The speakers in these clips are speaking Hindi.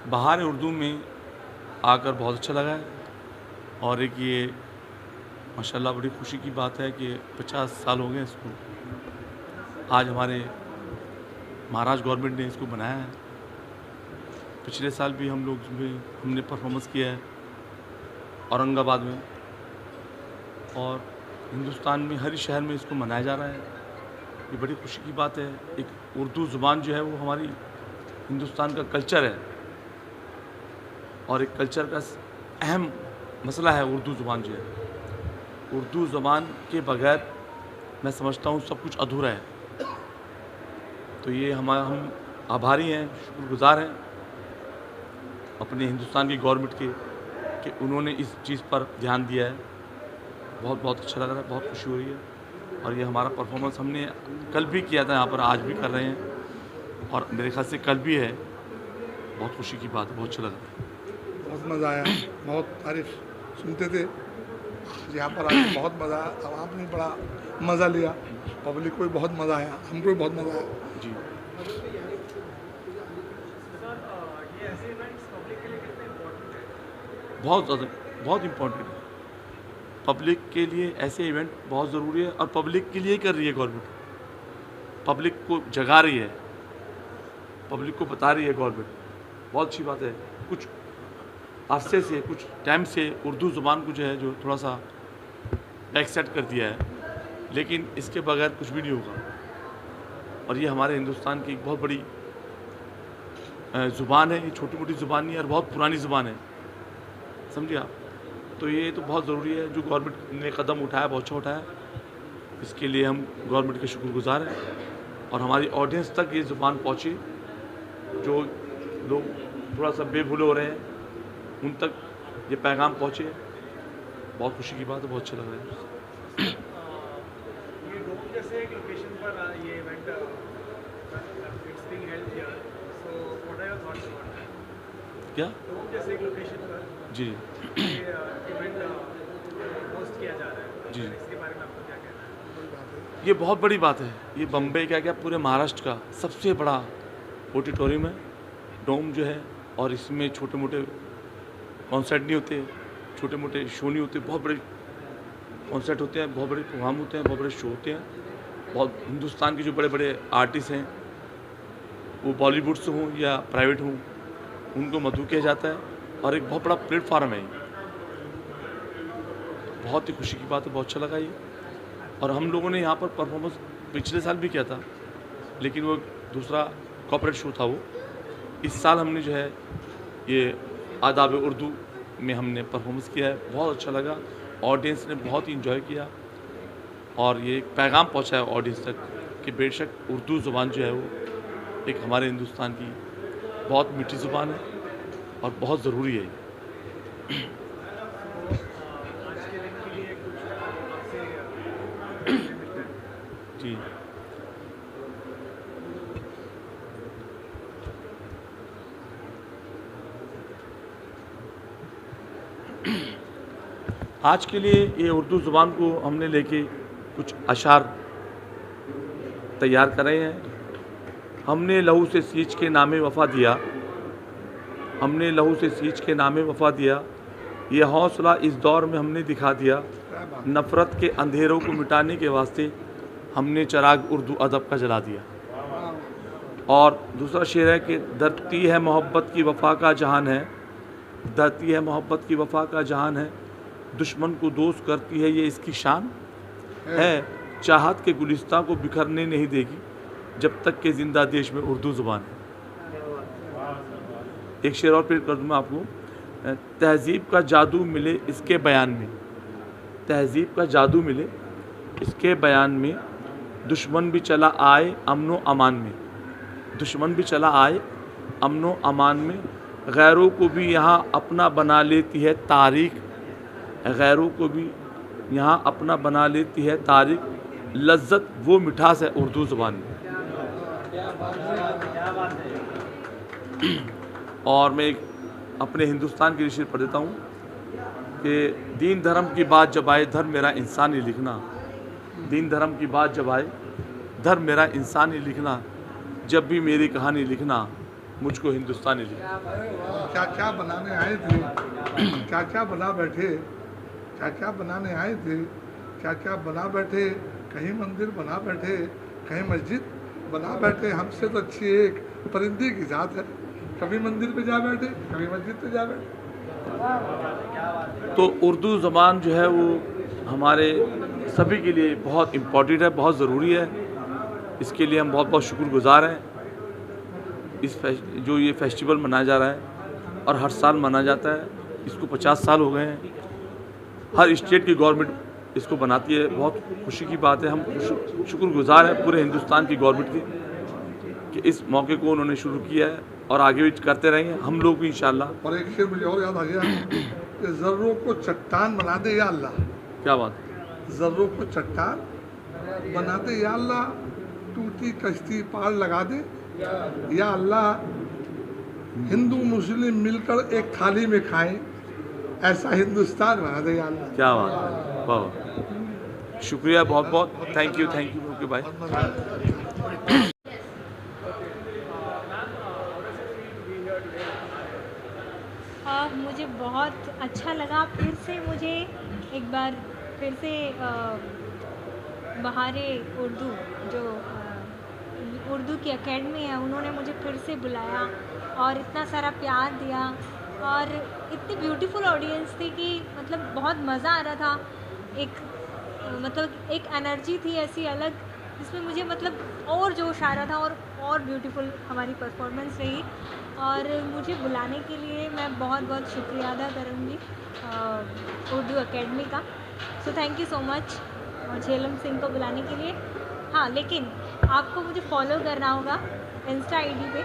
बहार उर्दू में आकर बहुत अच्छा लगा है। और एक ये माशाल्लाह बड़ी खुशी की बात है कि 50 साल हो गए इसको। आज हमारे महाराष्ट्र गवर्नमेंट ने इसको बनाया है। पिछले साल भी हम लोग इसमें हमने परफॉर्मेंस किया है औरंगाबाद में, और हिंदुस्तान में हर शहर में इसको मनाया जा रहा है। ये बड़ी खुशी की बात है। एक उर्दू ज़ुबान जो है वो हमारी हिंदुस्तान का कल्चर है, और एक कल्चर का अहम मसला है उर्दू ज़ुबान जो है। उर्दू ज़ुबान के बगैर मैं समझता हूँ सब कुछ अधूरा है। तो ये हम आभारी हैं, शुक्रगुज़ार हैं अपने हिंदुस्तान की गवर्नमेंट के कि उन्होंने इस चीज़ पर ध्यान दिया है। बहुत बहुत अच्छा लग रहा है, बहुत खुशी हो रही है। और ये हमारा परफॉर्मेंस हमने कल भी किया था यहाँ पर, आज भी कर रहे हैं, और मेरे ख्याल से कल भी है। बहुत खुशी की बात है, बहुत अच्छा लग रहा है। बहुत मज़ा आया, बहुत तारीफ सुनते थे, यहाँ पर आके बहुत मज़ा आया। अब आपने बड़ा मज़ा लिया, पब्लिक को भी बहुत मज़ा आया, हमको भी बहुत मज़ा आया जी। बहुत ज़्यादा, बहुत इम्पोर्टेंट है पब्लिक के लिए। ऐसे इवेंट बहुत ज़रूरी है, और पब्लिक के लिए ही कर रही है गवर्नमेंट। पब्लिक को जगा रही है, पब्लिक को बता रही है गवर्नमेंट। बहुत अच्छी बात है। कुछ अरसे से, कुछ टाइम से उर्दू ज़ुबान को जो है जो थोड़ा सा बैक सेट कर दिया है, लेकिन इसके बगैर कुछ भी नहीं होगा। और ये हमारे हिंदुस्तान की एक बहुत बड़ी ज़ुबान है। ये छोटी मोटी ज़ुबान नहीं है, और बहुत पुरानी ज़ुबान है, समझिए आप। तो ये तो बहुत ज़रूरी है जो गवर्नमेंट ने कदम उठाया, बहुत अच्छा उठाया। इसके लिए हम गवर्नमेंट के शुक्रगुज़ार हैं, और हमारी ऑडियंस तक ये ज़ुबान पहुँचे। जो लोग थोड़ा सा बेभूले हो रहे हैं उन तक ये पैगाम पहुँचे। बहुत खुशी की बात है, बहुत अच्छा लग रहा है। ये डोम जैसे एक लोकेशन पर ये event it's being held here, so what are your thoughts about that? क्या? डोम जैसे एक लोकेशन पर जी ये इवेंट होस्ट किया जा रहा है, जी। इसके बारे में आपको क्या कहना है? ये बहुत बड़ी बात है। ये बम्बई क्या पूरे महाराष्ट्र का सबसे बड़ा ऑडिटोरियम है, डोम जो है। और इसमें छोटे मोटे कॉन्सर्ट नहीं होते, छोटे मोटे शो नहीं होते, बहुत बड़े कॉन्सर्ट होते हैं, बहुत बड़े प्रोग्राम होते हैं, बहुत बड़े शो होते हैं। बहुत हिंदुस्तान के जो बड़े बड़े आर्टिस्ट हैं, वो बॉलीवुड से हों या प्राइवेट हों, उनको मधु किया जाता है। और एक बहुत बड़ा प्लेटफार्म है ये। बहुत ही खुशी की बात है, बहुत अच्छा लगा ये। और हम लोगों ने यहाँ पर परफॉर्मेंस पिछले साल भी किया था, लेकिन वो दूसरा कॉर्पोरेट शो था वो। इस साल हमने जो है ये आदाब उर्दू में हमने परफॉर्मेंस किया है। बहुत अच्छा लगा, ऑडियंस ने बहुत ही इंजॉय किया, और ये एक पैगाम पहुँचा है ऑडियंस तक कि बेशक उर्दू ज़ुबान जो है वो एक हमारे हिंदुस्तान की बहुत मीठी ज़ुबान है, और बहुत ज़रूरी है। आज के दिन के लिए कुछ आपसे जी। आज के लिए ये उर्दू ज़ुबान को हमने लेके कुछ अशार तैयार कर रहे हैं। हमने लहू से सींच के नामे वफ़ा दिया, हमने लहू से सींच के नामे वफ़ा दिया, ये हौसला इस दौर में हमने दिखा दिया। नफ़रत के अंधेरों को मिटाने के वास्ते हमने चिराग उर्दू अदब का जला दिया। और दूसरा शेर है कि धरती है मोहब्बत की वफ़ा का जहान है, धरती है मोहब्बत की वफ़ा का जहान है, दुश्मन को दोस्त करती है ये इसकी शान है, चाहत के गुलिस्तां को बिखरने नहीं देगी जब तक कि ज़िंदा देश में उर्दू ज़ुबान है। एक शेर और पेश कर दूँ मैं आपको। तहज़ीब का जादू मिले इसके बयान में, तहज़ीब का जादू मिले इसके बयान में, दुश्मन भी चला आए अमन अमान में, दुश्मन भी चला आए अमन अमान में, गैरों को भी यहाँ अपना बना लेती है तारीख, गैरों को भी यहाँ अपना बना लेती है तारीख, लज्जत वो मिठास है उर्दू ज़ुबान में। और मैं एक अपने हिंदुस्तान के लिए शेर पढ़ देता हूँ कि दीन धर्म की बात जब आए धर्म मेरा इंसान ही लिखना, दीन धर्म की बात जब आए धर्म मेरा इंसान ही लिखना, जब भी मेरी कहानी लिखना मुझको हिंदुस्तानी लिखना। क्या क्या बनाने आए थे, क्या क्या बना बैठे, क्या क्या बनाने आए थे, क्या क्या बना बैठे, कहीं मंदिर बना बैठे, कहीं मस्जिद बना बैठे, हमसे तो अच्छी एक परिंदे की जात है, कभी मंदिर पे जा बैठे, कभी मस्जिद पे जा बैठे। तो उर्दू ज़बान जो है वो हमारे सभी के लिए बहुत इम्पॉर्टेंट है, बहुत ज़रूरी है। इसके लिए हम बहुत बहुत शुक्रगुज़ार हैं। जो ये फेस्टिवल मनाया जा रहा है और हर साल मनाया जाता है, इसको 50 साल हो गए हैं। हर स्टेट की गवर्नमेंट इसको बनाती है, बहुत खुशी की बात है। हम शुक्रगुज़ार हैं पूरे हिंदुस्तान की गवर्नमेंट की कि इस मौके को उन्होंने शुरू किया है और आगे भी करते रहेंगे, हम लोग भी इंशाल्लाह। और एक शेर मुझे और याद आ गया कि ज़र्रों को चट्टान बना दे या अल्लाह। क्या बात, ज़र्रों को चट्टान बना दे या अल्लाह, टूटी कश्ती पार लगा दे या अल्लाह, हिंदू मुस्लिम मिलकर एक थाली में खाएं, ऐसा हिंदुस्तान बना दे या अल्लाह। क्या बात है, वाह, शुक्रिया बहुत बहुत, थैंक यू ओके भाई। मुझे बहुत अच्छा लगा, फिर से मुझे एक बार फिर से बहारे उर्दू जो उर्दू की एकेडमी है उन्होंने मुझे फिर से बुलाया और इतना सारा प्यार दिया और इतनी ब्यूटीफुल ऑडियंस थी कि मतलब बहुत मज़ा आ रहा था। मतलब एक एनर्जी थी ऐसी अलग जिसमें मुझे मतलब और जोश आ रहा था और ब्यूटीफुल हमारी परफॉर्मेंस रही। और मुझे बुलाने के लिए मैं बहुत बहुत शुक्रिया अदा करूँगी उर्दू एकेडमी का। So thank you so much Jhelum Singh को बुलाने के लिए। हाँ, लेकिन आपको मुझे फॉलो करना होगा इंस्टा आईडी पे।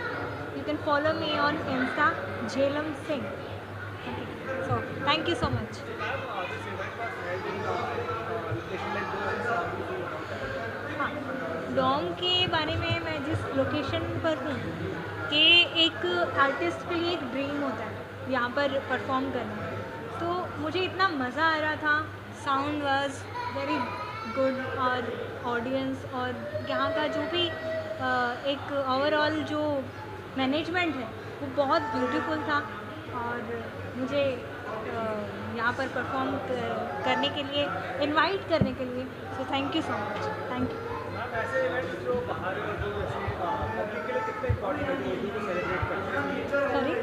You can follow me on Insta Jhelum Singh. So thank you so much. हाँ, डोम के बारे में मैं जिस लोकेशन पर हूँ कि एक आर्टिस्ट के लिए एक ड्रीम होता है यहाँ पर परफॉर्म करना, तो मुझे इतना मज़ा आ रहा था। साउंड वाज वेरी गुड और ऑडियंस और यहाँ का जो भी एक ओवरऑल जो मैनेजमेंट है वो बहुत ब्यूटीफुल था और मुझे यहाँ पर परफॉर्म करने के लिए इनवाइट करने के लिए so thank you so much. Thank you. ऐसे इवेंट्स जो बाहर पब्लिक के लिए कितने इम्पोर्टेंट है उर्दू को सेलिब्रेट करते हैं? सॉरी,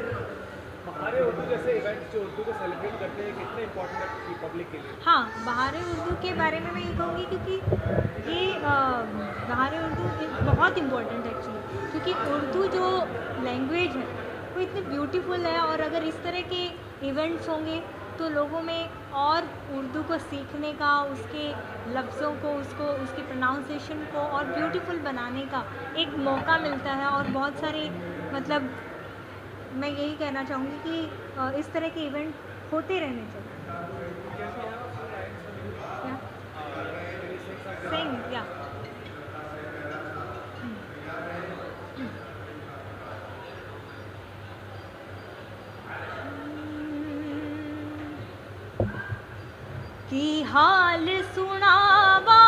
बाहर उर्दू जैसे इवेंट्स जो उर्दू को सेलिब्रेट करते हैं कितने इम्पोर्टेंट है पब्लिक के लिए? हाँ, बहारे उर्दू के बारे में मैं ये कहूँगी क्योंकि ये बहारे उर्दू बहुत इम्पोर्टेंट है एक्चुअली, क्योंकि उर्दू जो लैंग्वेज है वो इतनी ब्यूटीफुल है और अगर इस तरह के इवेंट्स होंगे तो लोगों में और उर्दू को सीखने का, उसके लफ्ज़ों को, उसकी प्रोनाउंसिएशन को और ब्यूटीफुल बनाने का एक मौका मिलता है। और बहुत सारे मतलब मैं यही कहना चाहूँगी कि इस तरह के इवेंट होते रहने चाहिए। सिंग या की हाल सुनावा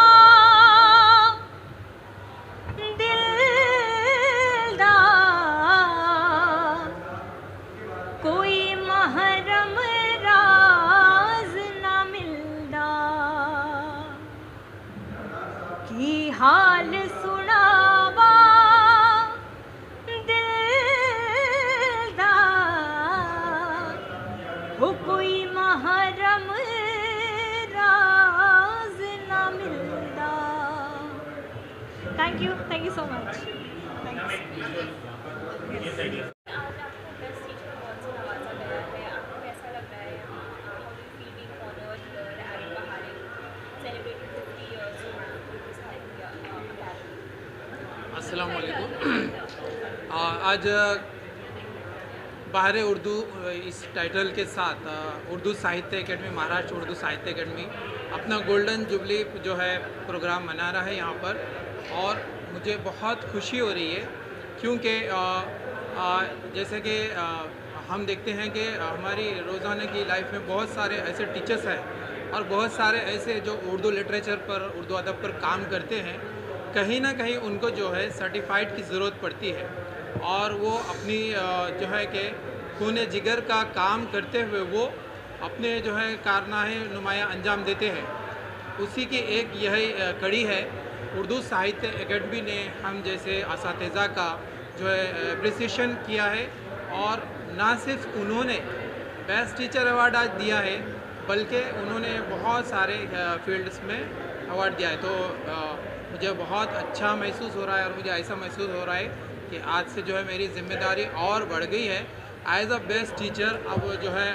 दिलदा, कोई महरम राज न मिलदा, की हाल thank you so much. Thanks. आज आपको बेस्ट टीचर अवार्ड से नवाजा गया है, आपको कैसा लग रहा है यहाँ? How do feel being honoured here eight बहारे सेलिब्रेटेड 50 इयर्स ऑफ उर्दू साहित्य अकेडमी? अस्सलाम वालेकुम। आज बहारे उर्दू इस टाइटल के साथ उर्दू साहित्य एकेडमी, महाराष्ट्र उर्दू साहित्य एकेडमी अपना गोल्डन जुबली जो है प्रोग्राम मना रहा है यहाँ पर, और मुझे बहुत खुशी हो रही है क्योंकि जैसे कि हम देखते हैं कि हमारी रोज़ाना की लाइफ में बहुत सारे ऐसे टीचर्स हैं और बहुत सारे ऐसे जो उर्दू लिटरेचर पर, उर्दू अदब पर काम करते हैं, कहीं ना कहीं उनको जो है सर्टिफाइड की ज़रूरत पड़ती है, और वो अपनी जो है कि खून जिगर का काम करते हुए वो अपने जो है कारनामे नुमाया अंजाम देते हैं। उसी की एक यही कड़ी है उर्दू साहित्य एकेडमी ने हम जैसे असातिज़ा का जो है एप्रिसिएशन किया है, और ना सिर्फ उन्होंने बेस्ट टीचर अवार्ड आज दिया है बल्कि उन्होंने बहुत सारे फील्ड्स में अवार्ड दिया है। तो मुझे बहुत अच्छा महसूस हो रहा है, और मुझे ऐसा महसूस हो रहा है कि आज से जो है मेरी ज़िम्मेदारी और बढ़ गई है एज अ बेस्ट टीचर। अब जो है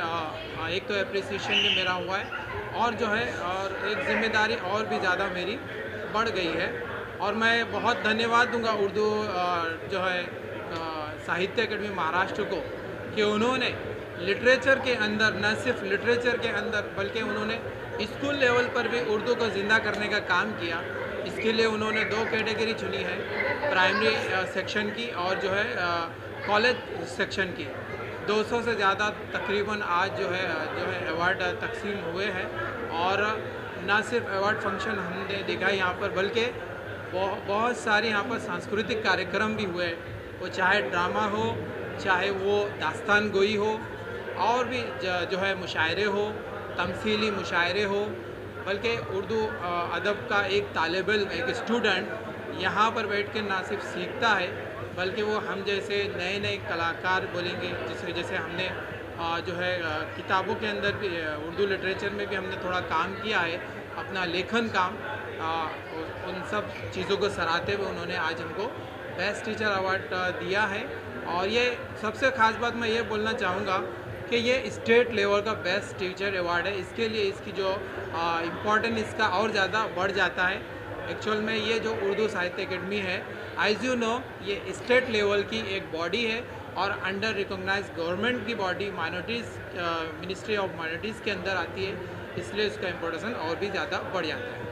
एक तो एप्रिसिएशन भी मेरा हुआ है, और जो है और एक ज़िम्मेदारी और भी ज़्यादा मेरी बढ़ गई है। और मैं बहुत धन्यवाद दूंगा उर्दू जो है साहित्य अकेडमी महाराष्ट्र को कि उन्होंने लिटरेचर के अंदर, न सिर्फ लिटरेचर के अंदर बल्कि उन्होंने स्कूल लेवल पर भी उर्दू को ज़िंदा करने का काम किया। इसके लिए उन्होंने 2 कैटेगरी चुनी है, प्राइमरी सेक्शन की और जो है कॉलेज सेक्शन की। 200 से ज़्यादा तकरीबन आज जो है अवार्ड तकसीम हुए हैं, और ना सिर्फ अवार्ड फंक्शन हमने देखा है यहाँ पर बल्कि बहुत सारे यहाँ पर सांस्कृतिक कार्यक्रम भी हुए, वो चाहे ड्रामा हो, चाहे वो दास्तान गोई हो, और भी जो है मुशायरे हो, तमसीली मुशायरे हो। बल्कि उर्दू अदब का एक तालिब इल्म, एक स्टूडेंट यहाँ पर बैठ के ना सिर्फ सीखता है बल्कि वो हम जैसे नए नए कलाकार बोलेंगे, जैसे हमने जो है किताबों के अंदर भी, उर्दू लिटरेचर में भी हमने थोड़ा काम किया है, अपना लेखन काम, उन सब चीज़ों को सराहते हुए उन्होंने आज हमको बेस्ट टीचर अवार्ड दिया है। और ये सबसे ख़ास बात मैं ये बोलना चाहूँगा कि ये स्टेट लेवल का बेस्ट टीचर अवार्ड है। इसके लिए इसकी जो इम्पोर्टेंस इसका और ज़्यादा बढ़ जाता है। एक्चुअल में ये जो उर्दू साहित्य एकेडमी है, एज यू नो, ये स्टेट लेवल की एक बॉडी है और अंडर रिकॉग्नाइज गवर्नमेंट की body, minorities ministry of minorities के अंदर आती है, इसलिए इसका इम्पोर्टेंस और भी ज़्यादा बढ़ जाता है।